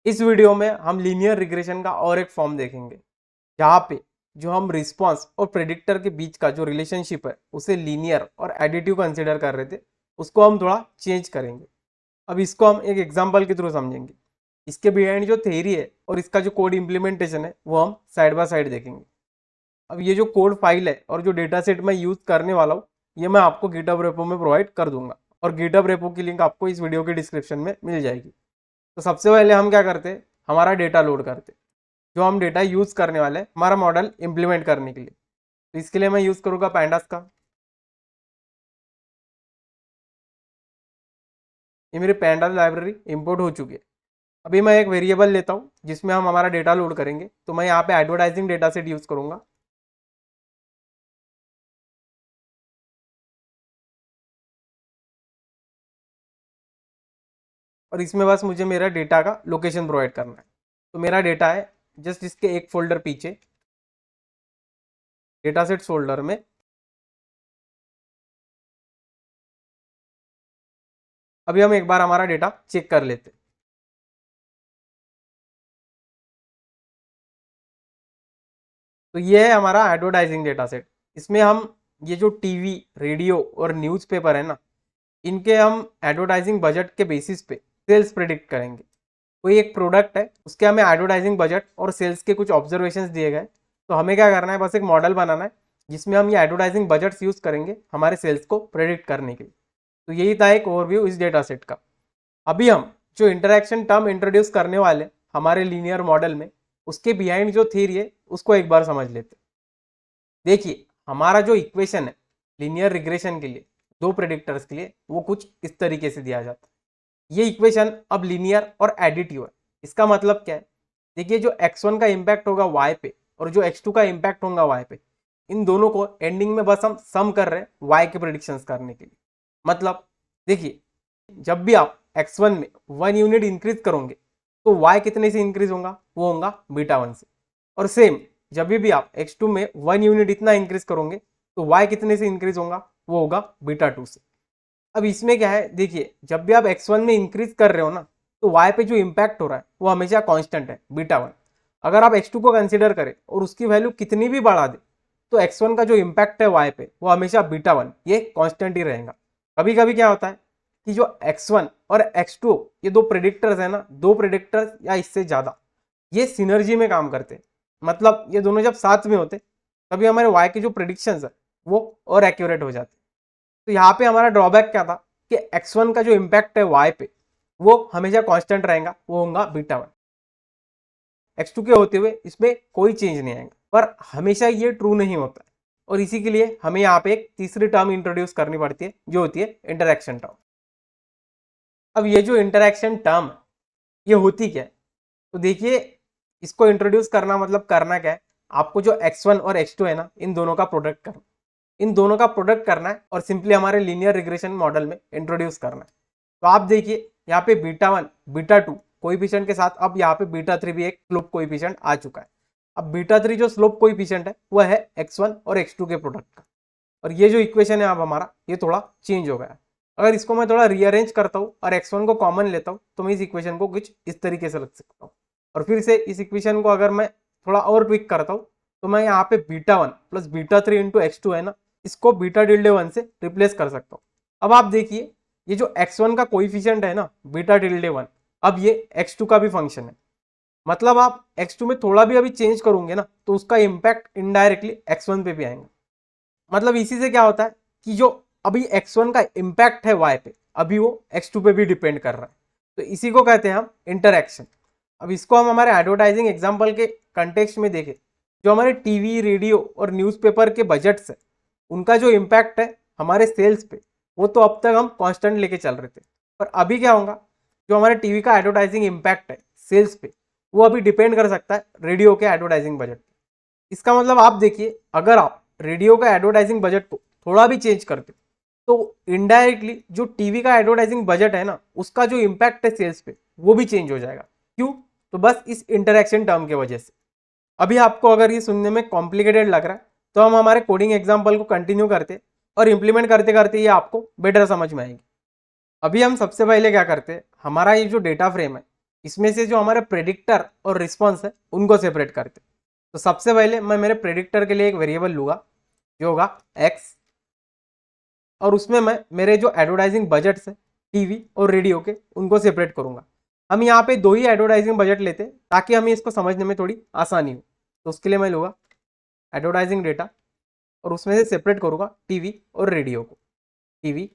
इस वीडियो में हम लीनियर रिग्रेशन का और एक फॉर्म देखेंगे जहाँ पे जो हम रिस्पांस और प्रेडिक्टर के बीच का जो रिलेशनशिप है उसे लीनियर और एडिटिव कंसिडर कर रहे थे, उसको हम थोड़ा चेंज करेंगे। अब इसको हम एक एग्जांपल के थ्रू समझेंगे। इसके बिहाइंड जो थ्योरी है और इसका जो कोड इम्प्लीमेंटेशन है वो हम साइड बाय साइड देखेंगे। अब ये जो कोड फाइल है और जो डेटा सेट मैं यूज करने वाला हूँ ये मैं आपको गिटहब रेपो में प्रोवाइड कर दूंगा और गिटहब रेपो की लिंक आपको इस वीडियो के डिस्क्रिप्शन में मिल जाएगी। तो सबसे पहले हम क्या करते हैं, हमारा डेटा लोड करते हैं। जो हम डेटा यूज करने वाले हैं हमारा मॉडल इंप्लीमेंट करने के लिए, तो इसके लिए मैं यूज करूंगा पैंडास का। ये मेरी पैंडास लाइब्रेरी इंपोर्ट हो चुकी है। अभी मैं एक वेरिएबल लेता हूँ जिसमें हम हमारा डेटा लोड करेंगे, तो मैं यहाँ पे एडवर्टाइजिंग डेटा सेट यूज करूंगा। और इसमें बस मुझे मेरा डेटा का लोकेशन प्रोवाइड करना है। तो मेरा डेटा है जस्ट इसके एक फोल्डर पीछे डेटा सेट फोल्डर में। अभी हम एक बार हमारा डेटा चेक कर लेते हैं। तो ये है हमारा एडवर्टाइजिंग डेटा सेट। इसमें हम ये जो टीवी, रेडियो और न्यूज़पेपर है ना, इनके हम एडवर्टाइजिंग बजट के बेसिस पे सेल्स प्रिडिक्ट करेंगे। कोई एक प्रोडक्ट है उसके हमें एडवर्टाइजिंग बजट और सेल्स के कुछ ऑब्जर्वेशंस दिए गए, तो हमें क्या करना है, बस एक मॉडल बनाना है जिसमें हम ये एडवर्टाइजिंग बजट्स यूज करेंगे हमारे सेल्स को प्रेडिक्ट करने के लिए। तो यही था एक ओवरव्यू इस डेटा सेट का। अभी हम जो इंटरेक्शन टर्म इंट्रोड्यूस करने वाले हमारे लीनियर मॉडल में, उसके बिहाइंड जो थ्योरी है उसको एक बार समझ लेते। देखिए, हमारा जो इक्वेशन है लीनियर रिग्रेशन के लिए, दो प्रेडिक्टर्स के लिए, वो कुछ इस तरीके से दिया जाता है। ये इक्वेशन अब लीनियर और एडिटिव है। इसका मतलब क्या है, देखिए जो x1 का इम्पैक्ट होगा y पे और जो x2 का इम्पैक्ट होगा y पे, इन दोनों को एंडिंग में बस हम सम कर रहे हैं y के प्रेडिक्शंस करने के लिए। मतलब देखिए, जब भी आप x1 में 1 यूनिट इंक्रीज करोगे तो y कितने से इंक्रीज होगा, वो होगा बीटा 1 से। और सेम जब भी आप x2 में 1 यूनिट इतना इंक्रीज करोगे तो y कितने से इंक्रीज होगा, वो होगा बीटा 2 से। अब इसमें क्या है, देखिए जब भी आप x1 में इंक्रीज कर रहे हो ना, तो y पे जो इम्पैक्ट हो रहा है वो हमेशा कांस्टेंट है, बीटा 1। अगर आप x2 को कंसीडर करें और उसकी वैल्यू कितनी भी बढ़ा दे, तो x1 का जो इम्पैक्ट है y पे वो हमेशा बीटा 1 ये कांस्टेंट ही रहेगा। कभी कभी क्या होता है कि जो x1 और x2 ये दो प्रेडिक्टर्स है ना, दो प्रेडिक्टर्स या इससे ज्यादा, ये सिनर्जी में काम करते हैं। मतलब ये दोनों जब साथ में होते तभी हमारे y के जो प्रिडिक्शंस है वो और एक्यूरेट हो जाते। तो यहाँ पे हमारा ड्रॉबैक क्या था कि x1 का जो इम्पैक्ट है y पे वो हमेशा कांस्टेंट रहेगा, वो होगा बीटा 1। x2 के होते हुए इसमें कोई चेंज नहीं आएगा, पर हमेशा ये ट्रू नहीं होता है। और इसी के लिए हमें यहाँ पे एक तीसरी टर्म इंट्रोड्यूस करनी पड़ती है जो होती है इंटरेक्शन टर्म। अब ये जो इंटरेक्शन टर्म है ये होती क्या है, तो देखिए इसको इंट्रोड्यूस करना मतलब करना क्या है, आपको जो x1 और x2 है ना, इन दोनों का प्रोडक्ट करना, इन दोनों का प्रोडक्ट करना है और सिंपली हमारे लीनियर रिग्रेशन मॉडल में इंट्रोड्यूस करना है। तो आप देखिए यहाँ पे बीटा 1 बीटा 2 कोइफिशिएंट के साथ अब यहाँ पे बीटा 3 भी एक स्लोप कोइफिशिएंट आ चुका है। अब बीटा 3 जो स्लोप कोइफिशिएंट है वह है x1 और x2 के प्रोडक्ट का। और ये जो इक्वेशन है अब हमारा ये थोड़ा चेंज हो गया। अगर इसको मैं थोड़ा रीअरेंज करता हूँ और x1 को कॉमन लेता हूँ तो मैं इस इक्वेशन को कुछ इस तरीके से लिख सकता हूँ। और फिर से इस इक्वेशन को अगर मैं थोड़ा और ट्विक करता हूँ तो मैं यहाँ पे beta 1 plus beta 3 into x2 है ना, इसको बीटा 1 से रिप्लेस कर सकता हूँ। अब आप देखिए ये जो x1 का कोइफिशिएंट है ना बीटा 1, अब ये x2 का भी फंक्शन है। मतलब आप x2 में थोड़ा भी अभी चेंज करोगे ना तो उसका इम्पैक्ट इनडायरेक्टली x1 पे भी आएगा। मतलब इसी से क्या होता है कि जो अभी x1 का इम्पैक्ट है y पे, अभी वो x2 पे भी डिपेंड कर रहा है। तो इसी को कहते हैं हम इंटरैक्शन। अब इसको हम हमारे एडवर्टाइजिंग एग्जाम्पल के कंटेक्स्ट में देखें, जो हमारे टीवी, रेडियो और न्यूज़पेपर के बजट्स है उनका जो इम्पैक्ट है हमारे सेल्स पे, वो तो अब तक हम कांस्टेंट लेके चल रहे थे। पर अभी क्या होगा, जो हमारे टीवी का एडवर्टाइजिंग इम्पैक्ट है सेल्स पे, वो अभी डिपेंड कर सकता है रेडियो के एडवर्टाइजिंग बजट पे। इसका मतलब आप देखिए, अगर आप रेडियो का एडवर्टाइजिंग बजट को थोड़ा भी चेंज करते तो इनडायरेक्टली जो टीवी का एडवर्टाइजिंग बजट है ना, उसका जो इम्पैक्ट है सेल्स पे वो भी चेंज हो जाएगा। क्यों, तो बस इस इंटरेक्शन टर्म की वजह से। अभी आपको अगर ये सुनने में कॉम्प्लिकेटेड लग रहा है तो हम हमारे कोडिंग एग्जाम्पल को कंटिन्यू करते और इंप्लीमेंट करते करते ये आपको बेटर समझ में आएगी। अभी हम सबसे पहले क्या करते हैं, हमारा ये जो डेटा फ्रेम है इसमें से जो हमारे प्रेडिक्टर और रिस्पॉन्स है उनको सेपरेट करते। तो सबसे पहले मैं मेरे प्रेडिक्टर के लिए एक वेरिएबल लूंगा जो होगा एक्स, और उसमें मैं मेरे जो एडवर्टाइजिंग बजट्स है टीवी और रेडियो के उनको सेपरेट करूंगा। हम यहाँ पे दो ही एडवर्टाइजिंग बजट लेते हैं ताकि हमें इसको समझने में थोड़ी आसानी हो। तो उसके लिए मैं लूंगा एडवर्टाइजिंग डेटा और उसमें से सेपरेट करूंगा टीवी और रेडियो को, टीवी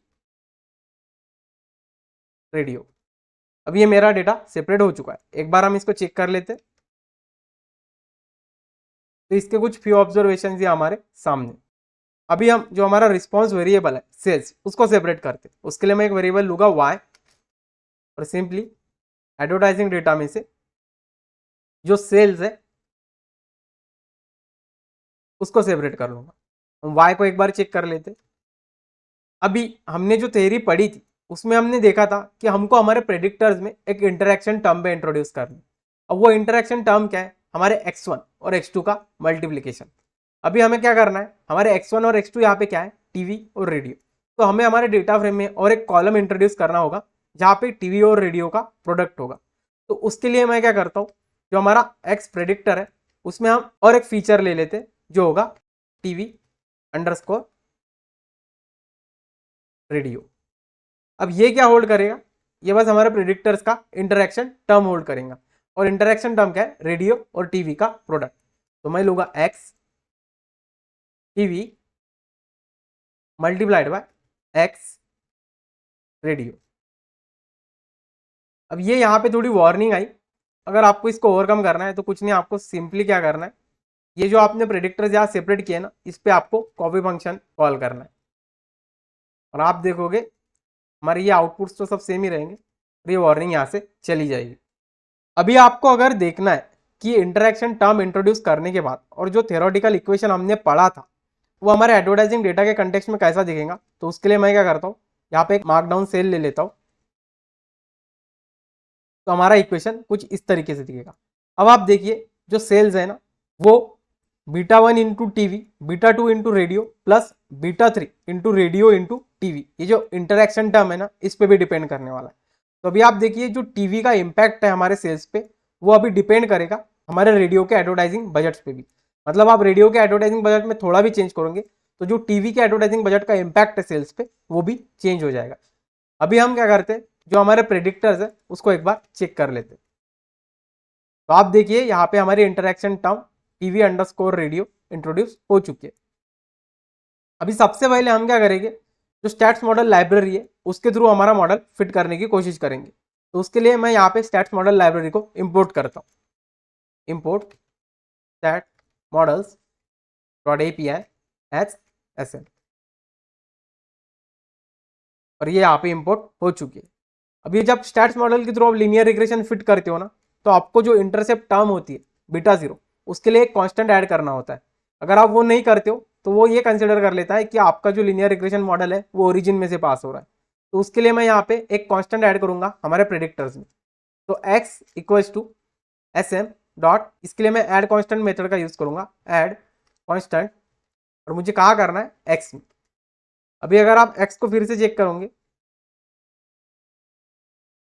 रेडियो। अब ये मेरा डेटा सेपरेट हो चुका है। एक बार हम इसको चेक कर लेते। तो इसके कुछ फ्यू ऑब्जर्वेशन ये हमारे सामने। अभी हम जो हमारा रिस्पॉन्स वेरिएबल है सेल्स उसको सेपरेट करते। उसके लिए मैं एक वेरिएबल लूंगा वाई और सिंपली एडवर्टाइजिंग डेटा में से जो सेल्स है उसको सेपरेट कर लूंगा। हम वाई को एक बार चेक कर लेते। अभी हमने जो थ्योरी पढ़ी थी उसमें हमने देखा था कि हमको हमारे प्रेडिक्टर्स में एक इंटरेक्शन टर्म पे इंट्रोड्यूस करना। अब वो इंटरेक्शन टर्म क्या है? हमारे x1 और x2 का मल्टीप्लीकेशन। अभी हमें क्या करना है? हमारे x1 और x2 यहाँ पे क्या है? टीवी और रेडियो। तो हमें हमारे डेटा फ्रेम में और एक कॉलम इंट्रोड्यूस करना होगा जहाँ पे टीवी और रेडियो का प्रोडक्ट होगा। तो उसके लिए मैं क्या करता हूँ, जो हमारा x प्रेडिक्टर है उसमें हम और एक फीचर ले लेते जो होगा टीवी अंडरस्कोर रेडियो। अब ये क्या होल्ड करेगा? ये बस हमारे प्रेडिक्टर्स का इंटरेक्शन टर्म होल्ड करेगा। और इंटरेक्शन टर्म क्या है? रेडियो और टीवी का प्रोडक्ट। तो मैं लूंगा x TV multiplied by x radio. अब ये यहाँ पे थोड़ी वार्निंग आई। अगर आपको इसको ओवरकम करना है तो कुछ नहीं, आपको सिंपली क्या करना है, ये जो आपने प्रेडिक्टर्स यहाँ सेपरेट किए ना इस पे आपको कॉपी फंक्शन कॉल करना है और आप देखोगे हमारे ये आउटपुट्स तो सब सेम ही रहेंगे और ये वार्निंग यहाँ से चली जाएगी। अभी आपको अगर देखना है कि इंटरेक्शन टर्म इंट्रोड्यूस करने के बाद और जो थ्योरेटिकल इक्वेशन हमने पढ़ा था वो हमारे एडवर्टाइजिंग डेटा के कंटेक्स्ट में कैसा दिखेगा, तो उसके लिए मैं क्या करता हूँ, यहाँ पे एक मार्कडाउन सेल ले लेता हूँ। तो हमारा इक्वेशन कुछ इस तरीके से दिखेगा। अब आप देखिए जो सेल्स है ना वो β1 into TV, β2 into radio plus β3 into radio into TV, ये जो इंटरेक्शन टर्म है ना इस पे भी डिपेंड करने वाला है। तो अभी आप देखिए जो टीवी का इम्पैक्ट है हमारे सेल्स पे वो अभी डिपेंड करेगा हमारे रेडियो के एडवर्टाइजिंग बजट्स पे भी। मतलब आप रेडियो के एडवर्टाइजिंग बजट में थोड़ा भी चेंज करोगे तो जो टीवी के एडवर्टाइजिंग बजट का इम्पैक्ट है सेल्स पे वो भी चेंज हो जाएगा। अभी हम क्या करते हैं, जो हमारे प्रेडिक्टर्स है उसको एक बार चेक कर लेते। तो आप देखिए यहाँ पे हमारी interaction term TV underscore radio introduce हो चुकी है। अभी सबसे पहले हम क्या करेंगे, जो स्टैट्स मॉडल लाइब्रेरी है उसके थ्रू हमारा मॉडल फिट करने की कोशिश करेंगे। तो उसके लिए मैं यहाँ पे स्टैट्स मॉडल लाइब्रेरी को इंपोर्ट करता हूँ। Import stat models dot API h SL और ये यहाँ पे इंपोर्ट हो चुकी है। अब ये जब स्टैट्स मॉडल के थ्रू आप लीनियर रिग्रेशन फिट करते हो ना तो आपको जो इंटरसेप्ट टर्म होती है β0 उसके लिए एक कांस्टेंट ऐड करना होता है। अगर आप वो नहीं करते हो तो वो ये कंसिडर कर लेता है कि आपका जो लीनियर रिग्रेशन मॉडल है वो ओरिजिन में से पास हो रहा है। तो उसके लिए मैं यहाँ पे एक कांस्टेंट ऐड करूंगा हमारे प्रेडिक्टर्स में। तो x equals to SM dot, इसके लिए मैं ऐड कांस्टेंट मेथड का यूज करूंगा, ऐड कांस्टेंट, और मुझे कहाँ करना है? x में। अभी अगर आप x को फिर से चेक करोगे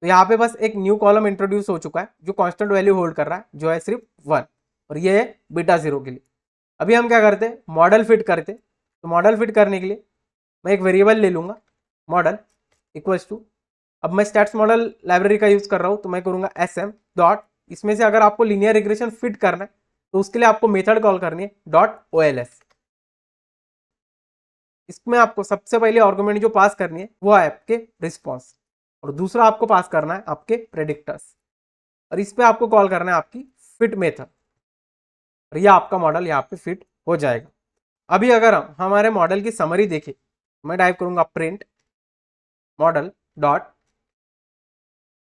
तो यहाँ पे बस एक न्यू कॉलम इंट्रोड्यूस हो चुका है जो कांस्टेंट वैल्यू होल्ड कर रहा है जो है सिर्फ 1 और ये है β0 के लिए। अभी हम क्या करते हैं, मॉडल फिट करते। तो मॉडल फिट करने के लिए मैं एक वेरिएबल ले लूंगा मॉडल इक्वल्स टू, अब मैं स्टैट्स मॉडल लाइब्रेरी का यूज कर रहा हूँ तो मैं करूंगा SM डॉट, इसमें से अगर आपको लीनियर रिग्रेशन फिट करना है तो उसके लिए आपको मेथड कॉल करनी है डॉट OLS। इसमें आपको सबसे पहले आर्गुमेंट जो पास करनी है वो है आपके रिस्पॉन्स और दूसरा आपको पास करना है आपके प्रेडिक्टर्स और इस पे आपको कॉल करना है आपकी फिट मेथड और ये आपका मॉडल यहाँ पे फिट हो जाएगा। अभी अगर हम हमारे मॉडल की समरी देखें, मैं टाइप करूंगा प्रिंट मॉडल डॉट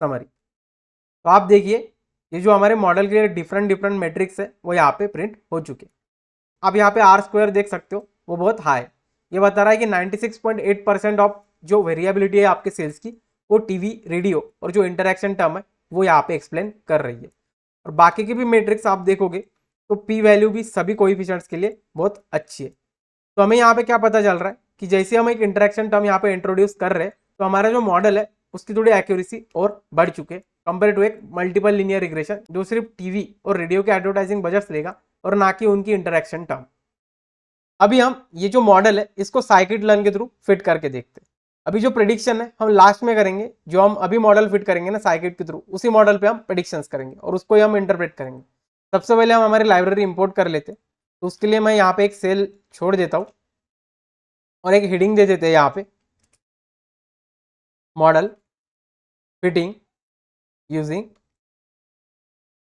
समरी। तो आप देखिए ये जो हमारे मॉडल के डिफरेंट मैट्रिक्स है वो यहाँ पे प्रिंट हो चुके। आप यहाँ पे R² देख सकते हो वो बहुत हाई, ये बता रहा है कि 96.8% ऑफ जो वेरिएबिलिटी है आपके सेल्स की वो टीवी रेडियो और जो इंटरेक्शन टर्म है वो यहाँ पे एक्सप्लेन कर रही है। और बाकी की भी मैट्रिक्स आप देखोगे तो P वैल्यू भी सभी कोएफिशिएंट्स के लिए बहुत अच्छी है। तो हमें यहाँ पे क्या पता चल रहा है कि जैसे हम एक इंटरेक्शन टर्म यहाँ पे इंट्रोड्यूस कर रहे हैं तो हमारा जो मॉडल है उसकी थोड़ी एक्यूरेसी और बढ़ चुके। कंपेयर टू एक मल्टीपल लीनियर रिग्रेशन जो सिर्फ टीवी और रेडियो के एडवर्टाइजिंग बजट्स लेगा और ना कि उनकी इंटरेक्शन टर्म। अभी हम ये जो मॉडल है इसको साइकिट लर्न के थ्रू फिट करके देखते हैं। अभी जो प्रिडिक्शन है हम लास्ट में करेंगे, जो हम अभी मॉडल फिट करेंगे ना साइकिट के थ्रू, उसी मॉडल पे हम प्रिडिक्शंस करेंगे और उसको हम इंटरप्रेट करेंगे। सबसे पहले हम हमारी लाइब्रेरी इंपोर्ट कर लेते हैं, तो उसके लिए मैं यहाँ पे एक सेल छोड़ देता हूँ और एक हेडिंग दे देते हैं यहाँ पे, model fitting using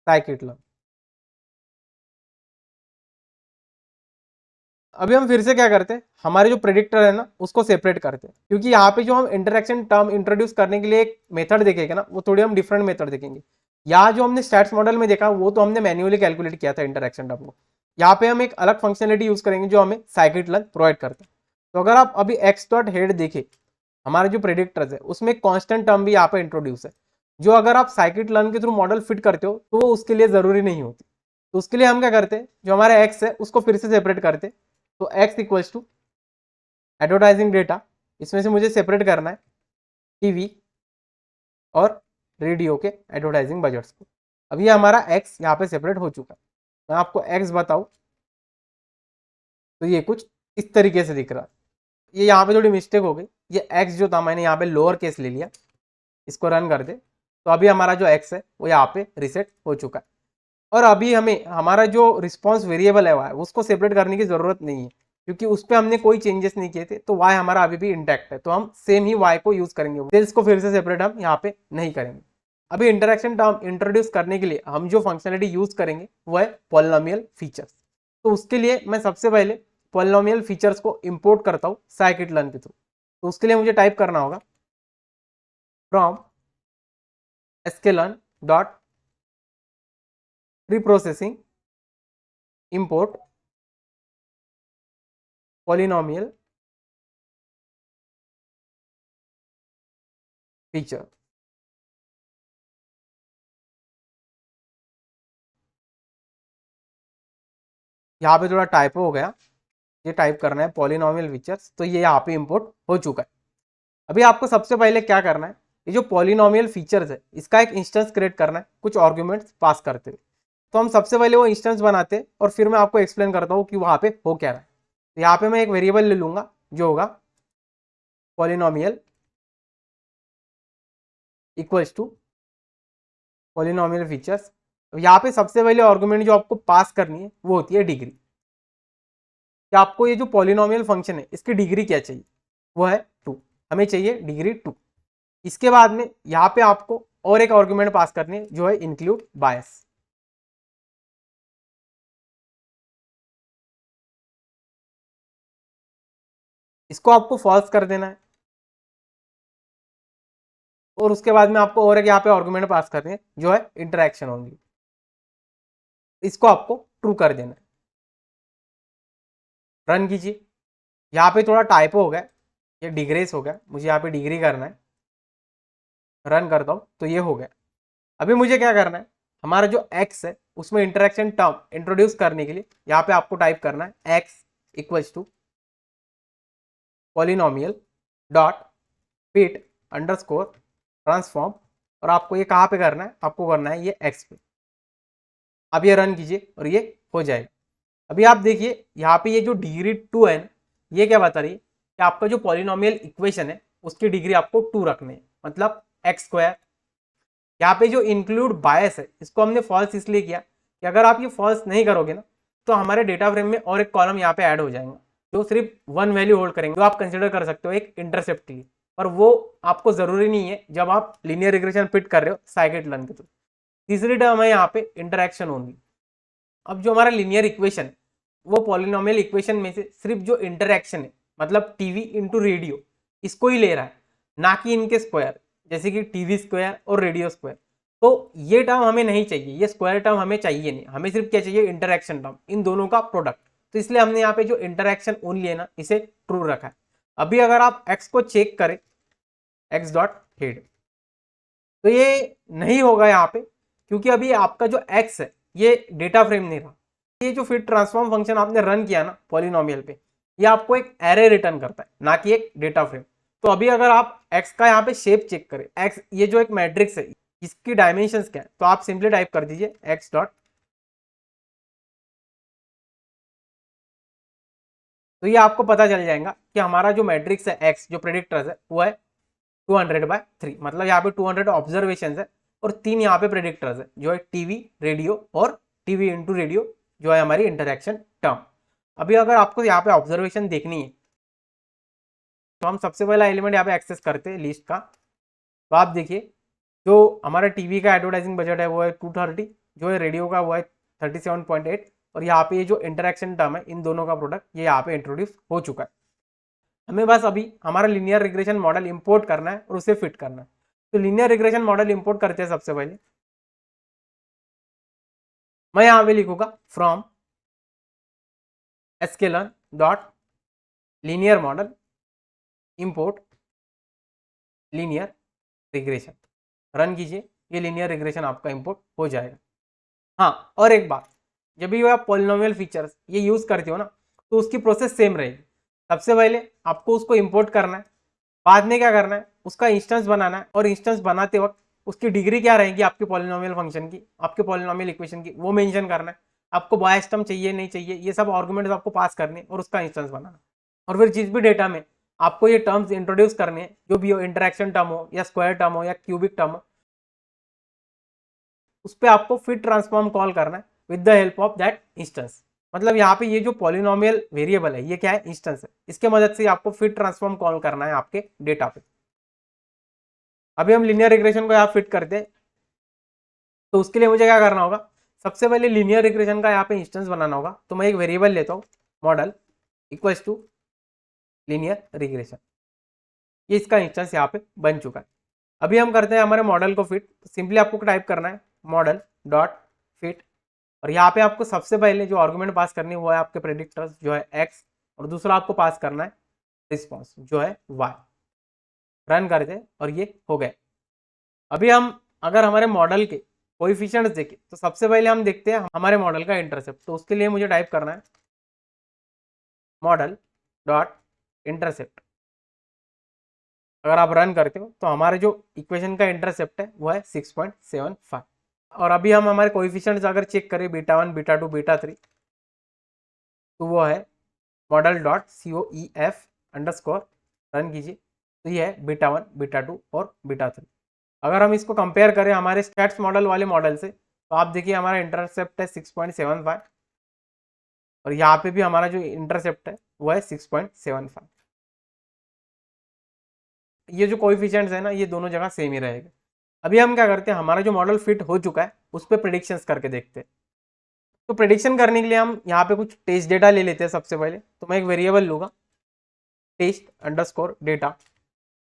scikit learn. अभी हम फिर से क्या करते हैं, हमारे जो प्रेडिक्टर है ना उसको सेपरेट करते हैं, क्योंकि यहाँ पे जो हम इंटरेक्शन टर्म इंट्रोड्यूस करने के लिए एक मेथड देखेंगे ना, वो थोड़ी हम डिफरेंट मेथड देखेंगे। यहाँ जो हमने स्टैट्स मॉडल में देखा वो तो हमने मैन्युअली कैलकुलेट किया था इंटरेक्शन टर्म को। यहाँ पे हम एक अलग फंक्शनलिटी यूज करेंगे जो हमें साइकिट लर्न प्रोवाइड करता है। तो अगर आप अभी एक्स डॉट हेड देखे, हमारे जो प्रेडिक्टर्स है उसमें कॉन्स्टेंट टर्म भी यहाँ पे इंट्रोड्यूस है, जो अगर आप साइकिट लर्न के थ्रू मॉडल फिट करते हो तो वो उसके लिए जरूरी नहीं होती। तो उसके लिए हम क्या करते हैं, जो हमारा एक्स है उसको फिर से सेपरेट करते हैं। तो x equals to advertising data, इसमें से मुझे सेपरेट करना है टीवी और रेडियो के एडवर्टाइजिंग बजट्स को। अब ये हमारा x यहाँ पे सेपरेट हो चुका है। मैं आपको x बताऊं तो ये कुछ इस तरीके से दिख रहा है। ये यहाँ पे थोड़ी मिस्टेक हो गई, ये x जो था मैंने यहाँ पे लोअर केस ले लिया। इसको रन कर दे तो अभी हमारा जो x है वो यहाँ पे रिसेट हो चुका है। और अभी हमें हमारा जो रिस्पॉन्स वेरिएबल है उसको सेपरेट करने की जरूरत नहीं है, क्योंकि उस पर हमने कोई चेंजेस नहीं किए थे, तो y हमारा अभी भी इंटैक्ट है। तो हम सेम ही y को यूज करेंगे, सेल्स को फिर से सेपरेट हम यहाँ पे नहीं करेंगे। अभी इंटरेक्शन टर्म इंट्रोड्यूस करने के लिए हम जो फंक्शनलिटी यूज करेंगे वो है पॉलिनोमियल फीचर्स। तो उसके लिए मैं सबसे पहले पॉलिनोमियल फीचर्स को इंपोर्ट करता हूँ साइकिट लर्न के थ्रू। तो उसके लिए मुझे टाइप करना होगा from sklearn dot pre processing import polynomial feature. यहाँ पे थोड़ा टाइपो हो गया, ये टाइप करना है पॉलिनोमियल फीचर्स, तो ये यहाँ पे इंपोर्ट हो चुका है। अभी आपको सबसे पहले क्या करना है, ये जो पॉलिनोमियल फीचर्स है इसका एक इंस्टेंस क्रिएट करना है कुछ आर्गुमेंट्स पास करते हुए। तो हम सबसे पहले वो इंस्टेंस बनाते हैं और फिर मैं आपको एक्सप्लेन करता हूँ कि वहाँ पे हो क्या रहा है। तो यहाँ पे मैं एक वेरिएबल ले लूंगा जो होगा polynomial equals to polynomial features. यहाँ पे सबसे पहले आर्गुमेंट जो आपको पास करनी है वो होती है डिग्री, कि आपको ये जो पॉलिनोमियल फंक्शन है इसकी डिग्री क्या चाहिए, वो है 2। हमें चाहिए डिग्री 2। इसके बाद में यहाँ पे आपको और एक आर्गुमेंट पास करनी है जो है इंक्लूड बायस। इसको आपको फॉल्स कर देना है और उसके बाद में आपको और एक यहाँ पे आर्गुमेंट पास करनी है जो है इंटरेक्शन होंगी, इसको आपको ट्रू कर देना है। रन कीजिए। यहाँ पे थोड़ा टाइपो हो गया, ये डिग्रेस हो गया, मुझे यहाँ पे डिग्री करना है। रन करता हूँ तो ये हो गया। अभी मुझे क्या करना है, हमारा जो x है उसमें इंटरेक्शन टर्म इंट्रोड्यूस करने के लिए यहाँ पे आपको टाइप करना है x equals to polynomial dot fit underscore transform, और आपको ये कहाँ पे करना है, आपको करना है ये x पे। अब ये रन कीजिए और ये हो जाएगा। अभी आप देखिए यहाँ पे ये जो डिग्री 2 है ना, ये क्या बता रही है कि आपका जो पॉलिनोमियल इक्वेशन है उसकी डिग्री आपको 2 रखनी है, मतलब एक्स स्क्वायर। यहाँ पे जो इंक्लूड बायस है इसको हमने फॉल्स इसलिए किया कि अगर आप ये फॉल्स नहीं करोगे ना तो हमारे डेटा फ्रेम में और एक कॉलम यहाँ पे ऐड हो जाएगा जो सिर्फ 1 वैल्यू होल्ड करेंगे, जो आप कंसिडर कर सकते हो एक इंटरसेप्ट की, पर वो आपको जरूरी नहीं है जब आप लीनियर रिग्रेशन फिट कर रहे हो साइकिट लर्न के थ्रू। तीसरी टर्म है यहाँ पे इंटरेक्शन ओनली। अब जो हमारा लीनियर इक्वेशन वो पॉलिनोमियल इक्वेशन में से सिर्फ जो इंटरेक्शन है, मतलब टीवी इंटू रेडियो, इसको ही ले रहा है, ना कि इनके स्क्वायर, जैसे कि टीवी स्क्वायर और रेडियो स्क्वायर। तो ये टर्म हमें नहीं चाहिए, ये स्क्वायर टर्म हमें चाहिए नहीं, हमें सिर्फ क्या चाहिए, इंटरेक्शन टर्म, इन दोनों का प्रोडक्ट। तो इसलिए हमने यहाँ पे जो इंटरेक्शन ओनली है ना इसे ट्रू रखा है। अभी अगर आप एक्स को चेक करें, एक्स डॉट हेड, तो ये नहीं होगा यहाँ पे, क्योंकि अभी आपका जो एक्स है ये डेटा फ्रेम नहीं रहा। ये जो फिट ट्रांसफॉर्म फंक्शन आपने रन किया ना पॉलिनोमियल पे, ये आपको एक एरे रिटर्न करता है, ना कि एक डेटा फ्रेम। तो अभी अगर आप x का यहाँ पे शेप चेक करें, x ये जो एक मैट्रिक्स है इसकी डायमेंशंस क्या है, तो आप सिंपली टाइप कर दीजिए एक्स डॉट, तो ये आपको पता चल जाएगा कि हमारा जो मैट्रिक्स है एक्स जो प्रेडिक्टर्स है वो है 200/3, मतलब यहाँ पे 200 ऑब्जर्वेशन है और 3 यहाँ पे प्रेडिक्टर्स है जो है टीवी रेडियो और टीवी इंटू रेडियो जो है हमारी इंटरेक्शन टर्म। अभी अगर आपको यहाँ पे ऑब्जर्वेशन देखनी है तो हम सबसे पहला एलिमेंट यहाँ पे एक्सेस करते हैं लिस्ट का। तो आप देखिए जो हमारा टीवी का एडवर्टाइजिंग बजट है वो है 230, जो है रेडियो का वो है 37.8, और यहाँ पे ये जो इंटरेक्शन टर्म है इन दोनों का प्रोडक्ट ये यहाँ पे इंट्रोड्यूस हो चुका है। हमें बस अभी हमारा लीनियर रिग्रेशन मॉडल इंपोर्ट करना है और उसे फिट करना है। तो लीनियर रिग्रेशन मॉडल इंपोर्ट करते हैं सबसे पहले मैं यहाँ पे लिखूंगा from sklearn dot linear model import linear regression, run कीजिए, ये लीनियर रिग्रेशन आपका इंपोर्ट हो जाएगा। हाँ, और एक बात, जब भी आप पॉलिनोमियल फीचर्स ये यूज करते हो ना तो उसकी प्रोसेस सेम रहेगी। सबसे पहले आपको उसको इंपोर्ट करना है, बाद में क्या करना है उसका इंस्टेंस बनाना है, और इंस्टेंस बनाते वक्त उसकी डिग्री क्या रहेगी आपके पॉलिनोमियल फंक्शन की, आपके पॉलिनोमियल इक्वेशन की, वो मेंशन करना है। आपको बायस टर्म चाहिए नहीं चाहिए ये सब आर्गुमेंट्स आपको पास करने और उसका इंस्टेंस बनाना। और फिर जिस भी डेटा में आपको ये टर्म्स इंट्रोड्यूस करने हैं, जो भी हो, इंटरेक्शन टर्म हो या स्क्वायर टर्म हो या क्यूबिक टर्म हो, उस पर आपको फिट ट्रांसफॉर्म कॉल करना है with the help of that instance. मतलब यहाँ पे ये जो पॉलिनोमियल वेरिएबल है ये क्या है, इंस्टेंस है, इसके मदद से आपको फिट ट्रांसफॉर्म कॉल करना है आपके डेटा पे। अभी हम लीनियर रिग्रेशन को यहाँ फिट करते हैं, तो उसके लिए मुझे क्या करना होगा, सबसे पहले लीनियर रिग्रेशन का यहाँ पे इंस्टेंस बनाना होगा। तो मैं एक वेरिएबल लेता हूँ model equals to linear regression, ये इसका इंस्टेंस यहाँ पे बन चुका है। अभी हम करते हैं हमारे मॉडल को फिट। तो सिंपली आपको टाइप करना है मॉडल डॉट फिट, और यहाँ पे आपको सबसे पहले जो आर्गुमेंट पास करनी है वो है आपके प्रेडिक्टर्स जो है एक्स, और दूसरा आपको पास करना है रिस्पॉन्स जो है वाई। रन करते हैं और ये हो गए। अभी हम अगर हमारे मॉडल के कोएफिशिएंट्स देखें तो सबसे पहले हम देखते हैं हमारे मॉडल का इंटरसेप्ट। तो उसके लिए मुझे टाइप करना है मॉडल डॉट इंटरसेप्ट। अगर आप रन करते हो तो हमारे जो इक्वेशन का इंटरसेप्ट है वो है 6.75। और अभी हम हमारे कोएफिशिएंट्स अगर चेक करें बीटा 1 बीटा 2 बीटा 3, तो वो है model dot COEF underscore, run कीजिए, तो ये है बीटा 1 बीटा 2 और बीटा 3। अगर हम इसको कंपेयर करें हमारे स्टैट्स मॉडल वाले मॉडल से तो आप देखिए हमारा इंटरसेप्ट है 6.75, और यहाँ पे भी हमारा जो इंटरसेप्ट है वो है 6.75। ये जो कोएफिशिएंट्स है ना ये दोनों जगह सेम ही रहेगा। अभी हम क्या करते हैं, हमारा जो मॉडल फिट हो चुका है उस पर प्रेडिक्शंस करके देखते हैं। तो प्रेडिक्शन करने के लिए हम यहाँ पे कुछ टेस्ट डेटा ले लेते हैं। सबसे पहले तो मैं एक वेरिएबल लूंगा टेस्ट अंडरस्कोर डेटा,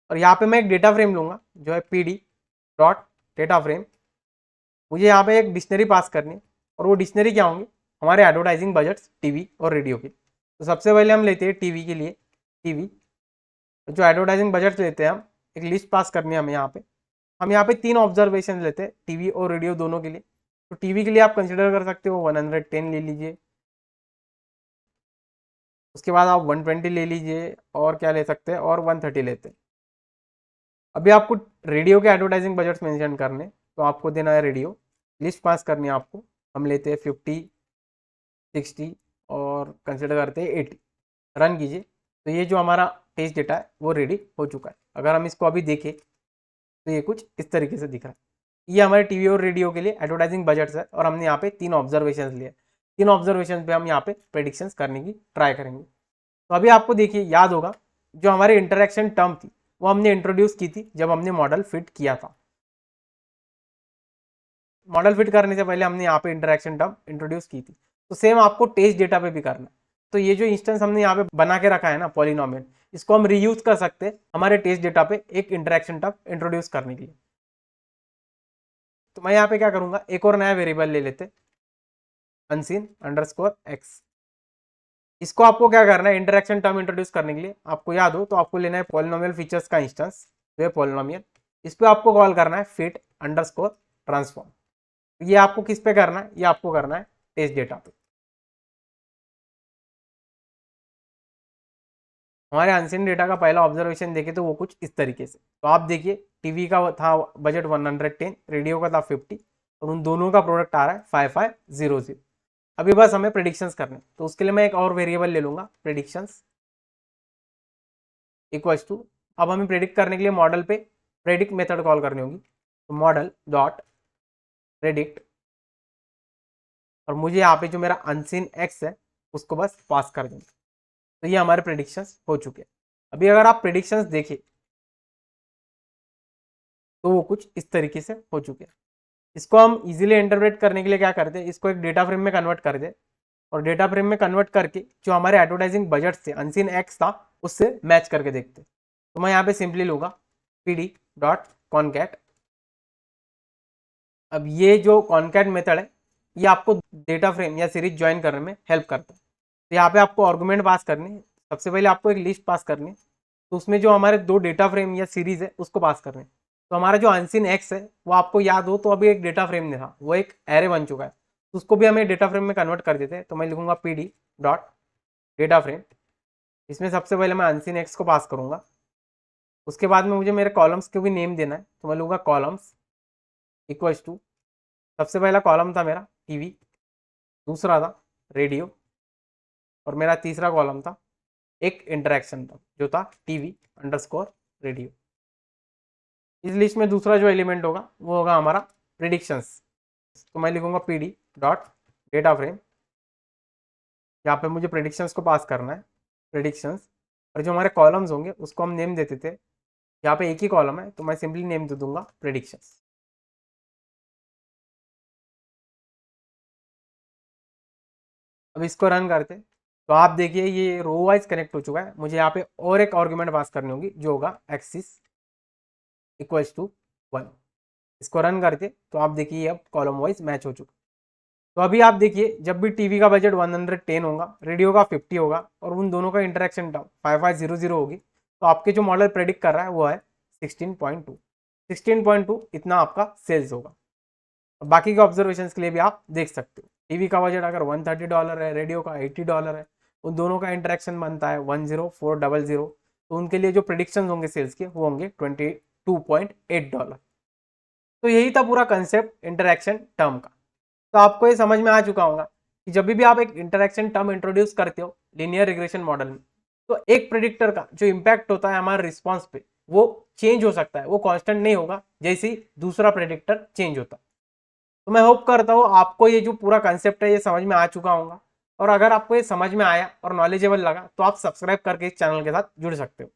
और यहाँ पे मैं एक डेटा फ्रेम लूंगा जो है PD डॉट डेटा फ्रेम। मुझे यहाँ पे एक डिक्शनरी पास करनी है, और वो डिक्शनरी क्या होंगे, हमारे एडवर्टाइजिंग बजट्स टीवी और रेडियो के। तो सबसे पहले हम लेते हैं टीवी के लिए टीवी, जो एडवर्टाइजिंग बजट लेते हैं हम, एक लिस्ट पास करनी है हमें यहाँ पे। हम यहाँ पे 3 ऑब्जर्वेशन लेते हैं टीवी और रेडियो दोनों के लिए। तो टीवी के लिए आप कंसिडर कर सकते हो 110 ले लीजिए, उसके बाद आप 120 ले लीजिए, और क्या ले सकते हैं, और 130 लेते हैं। अभी आपको रेडियो के एडवर्टाइजिंग बजट्स मेंशन करने, तो आपको देना है रेडियो, लिस्ट पास करनी है आपको। हम लेते हैं 50 60 और कंसिडर करते हैं 80, रन कीजिए। तो ये जो हमारा टेस्ट डेटा है वो रेडी हो चुका है। अगर हम इसको अभी देखें तो ये कुछ इस तरीके से दिख रहा है। ये हमारे टीवी और रेडियो के लिए एडवर्टाइजिंग बजट्स है, और हमने यहाँ पे 3 ऑब्जर्वेशन लिए। 3 ऑब्जर्वेशन पे हम यहाँ पे प्रेडिक्शंस करने की ट्राई करेंगे। तो अभी आपको देखिए याद होगा जो हमारी इंटरेक्शन टर्म थी वो हमने इंट्रोड्यूस की थी जब हमने मॉडल फिट किया था। मॉडल फिट करने से पहले हमने यहाँ पे इंटरेक्शन टर्म इंट्रोड्यूस की थी। तो सेम आपको टेस्ट डेटा पे भी करना है। तो ये जो इंस्टेंस हमने यहाँ पे बना के रखा है ना पॉलिनोमियल, इसको हम रीयूज कर सकते हैं हमारे टेस्ट डेटा पे एक इंटरेक्शन टर्म इंट्रोड्यूस करने के लिए। तो मैं यहाँ पे क्या करूंगा, एक और नया वेरिएबल ले लेते अनसीन अंडरस्कोर एक्स। इसको आपको क्या करना है, इंटरेक्शन टर्म इंट्रोड्यूस करने के लिए आपको याद हो तो आपको लेना है पॉलिनोमियल फीचर्स का इंस्टेंस, जो है पॉलिनोमियल। इस पे आपको कॉल करना है फिट अंडरस्कोर ट्रांसफॉर्म। ये आपको किस पे करना है, ये आपको करना है टेस्ट डेटा पे। हमारे अनसीन डेटा का पहला ऑब्जर्वेशन देखे तो वो कुछ इस तरीके से। तो आप देखिए टीवी का था बजट 110, रेडियो का था 50 और उन दोनों का प्रोडक्ट आ रहा है 5500। अभी बस हमें प्रेडिक्शंस करने, तो उसके लिए मैं एक और वेरिएबल ले लूंगा प्रेडिक्शंस इक्वल्स टू, अब हमें प्रेडिक्ट करने के लिए मॉडल पे प्रेडिक्ट मेथड कॉल करनी होगी। तो मॉडल डॉट प्रेडिक्ट, और मुझे यहाँ पे जो मेरा अनसीन एक्स है उसको बस पास कर देंगे। तो ये हमारे प्रेडिक्शंस हो चुके हैं। अभी अगर आप प्रेडिक्शंस देखें तो वो कुछ इस तरीके से हो चुके हैं। इसको हम इजीली इंटरप्रेट करने के लिए क्या करते हैं, इसको एक डेटा फ्रेम में कन्वर्ट कर दे, और डेटा फ्रेम में कन्वर्ट करके जो हमारे एडवर्टाइजिंग बजट से अनसीन एक्स था उससे मैच करके देखते। तो मैं यहाँ पे सिंपली लूंगा pd डॉट कॉनकैट। अब ये जो कॉनकैट मेथड है ये आपको डेटा फ्रेम या सीरीज ज्वाइन करने में हेल्प करता है। तो यहाँ पे आपको आर्गुमेंट पास करनी है। सबसे पहले आपको एक लिस्ट पास करनी है, तो उसमें जो हमारे दो डेटा फ्रेम या सीरीज है उसको पास करने हैं। तो हमारा जो अनसीन एक्स है वो आपको याद हो तो अभी एक डेटा फ्रेम में था, वो एक एरे बन चुका है, तो उसको भी हमें डेटा फ्रेम में कन्वर्ट कर देते हैं। तो मैं लिखूंगा pd डॉट डेटा फ्रेम, इसमें सबसे पहले मैं अनसीन एक्स को पास करूंगा। उसके बाद में मुझे मेरे कॉलम्स को भी नेम देना है, तो मैं लूंगा कॉलम्स इक्वल्स टू, सबसे पहला कॉलम था मेरा टीवी, दूसरा था रेडियो, और मेरा तीसरा कॉलम था एक इंटरेक्शन था जो था टीवी अंडरस्कोर रेडियो। इस लिस्ट में दूसरा जो एलिमेंट होगा वो होगा हमारा प्रिडिक्शंस। तो मैं लिखूंगा pd डॉट डेटा फ्रेम, यहाँ पे मुझे प्रिडिक्शंस को पास करना है, प्रिडिक्शंस, और जो हमारे कॉलम्स होंगे उसको हम नेम देते थे। यहाँ पे एक ही कॉलम है तो मैं सिंपली नेम दे दूंगा प्रिडिक्शंस। अब इसको रन करते, तो आप देखिए ये रो वाइज कनेक्ट हो चुका है। मुझे यहाँ पे और एक आर्गुमेंट पास करनी होगी जो होगा एक्सिस इक्वल्स टू 1। इसको रन करके तो आप देखिए अब कॉलम वाइज मैच हो चुका। तो अभी आप देखिए जब भी टीवी का बजट 110 होगा, रेडियो का 50 होगा, और उन दोनों का इंटरेक्शन टर्म 5500 होगी, तो आपके जो मॉडल प्रेडिक्ट कर रहा है वो है 16.2। 16.2 इतना आपका सेल्स होगा। और बाकी के ऑब्जर्वेशन के लिए भी आप देख सकते हो। टीवी का बजट अगर $130 है, रेडियो का $80 है, उन दोनों का इंटरेक्शन बनता है 10400, तो उनके लिए जो प्रिडिक्शन होंगे सेल्स के वो होंगे $22.8। तो यही था पूरा कंसेप्ट इंटरेक्शन टर्म का। तो आपको ये समझ में आ चुका होगा कि जब भी आप एक इंटरेक्शन टर्म इंट्रोड्यूस करते हो लीनियर रिग्रेशन मॉडल में, तो एक प्रेडिक्टर का जो इम्पैक्ट होता है हमारे रिस्पॉन्स पे वो चेंज हो सकता है, वो कांस्टेंट नहीं होगा जैसे ही दूसरा प्रेडिक्टर चेंज होता है। तो मैं होप करता हूँ आपको ये जो पूरा कंसेप्ट है ये समझ में आ चुका होगा, और अगर आपको ये समझ में आया और नॉलेजेबल लगा तो आप सब्सक्राइब करके इस चैनल के साथ जुड़ सकते हो।